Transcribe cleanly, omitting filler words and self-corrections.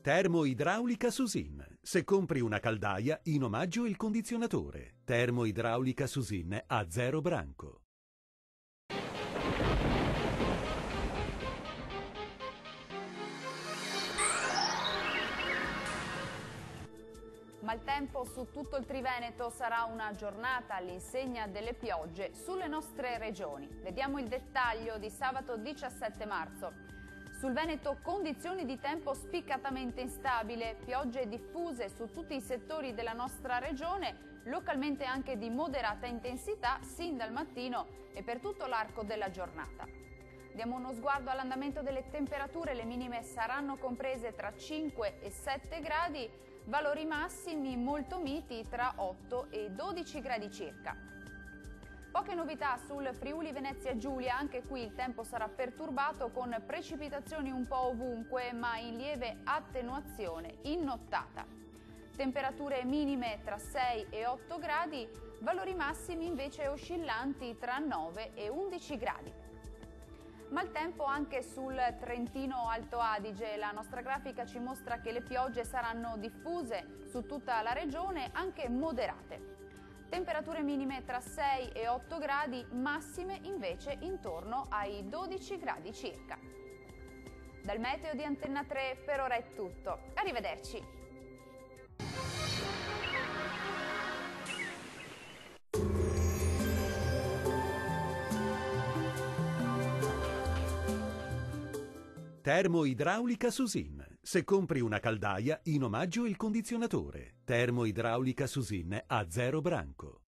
Termoidraulica Susin. Se compri una caldaia, in omaggio il condizionatore. Termoidraulica Susin a 0 branco. Maltempo su tutto il Triveneto, sarà una giornata all'insegna delle piogge sulle nostre regioni. Vediamo il dettaglio di sabato 17 marzo. Sul Veneto condizioni di tempo spiccatamente instabile, piogge diffuse su tutti i settori della nostra regione, localmente anche di moderata intensità sin dal mattino e per tutto l'arco della giornata. Diamo uno sguardo all'andamento delle temperature, le minime saranno comprese tra 5 e 7 gradi, valori massimi molto miti tra 8 e 12 gradi circa. Poche novità sul Friuli Venezia Giulia, anche qui il tempo sarà perturbato con precipitazioni un po' ovunque ma in lieve attenuazione in nottata. Temperature minime tra 6 e 8 gradi, valori massimi invece oscillanti tra 9 e 11 gradi. Maltempo anche sul Trentino Alto Adige, la nostra grafica ci mostra che le piogge saranno diffuse su tutta la regione, anche moderate. Temperature minime tra 6 e 8 gradi, massime invece intorno ai 12 gradi circa. Dal meteo di Antenna 3 per ora è tutto. Arrivederci! Termoidraulica Susin. Se compri una caldaia, in omaggio il condizionatore. Termoidraulica Susin a 0 branco.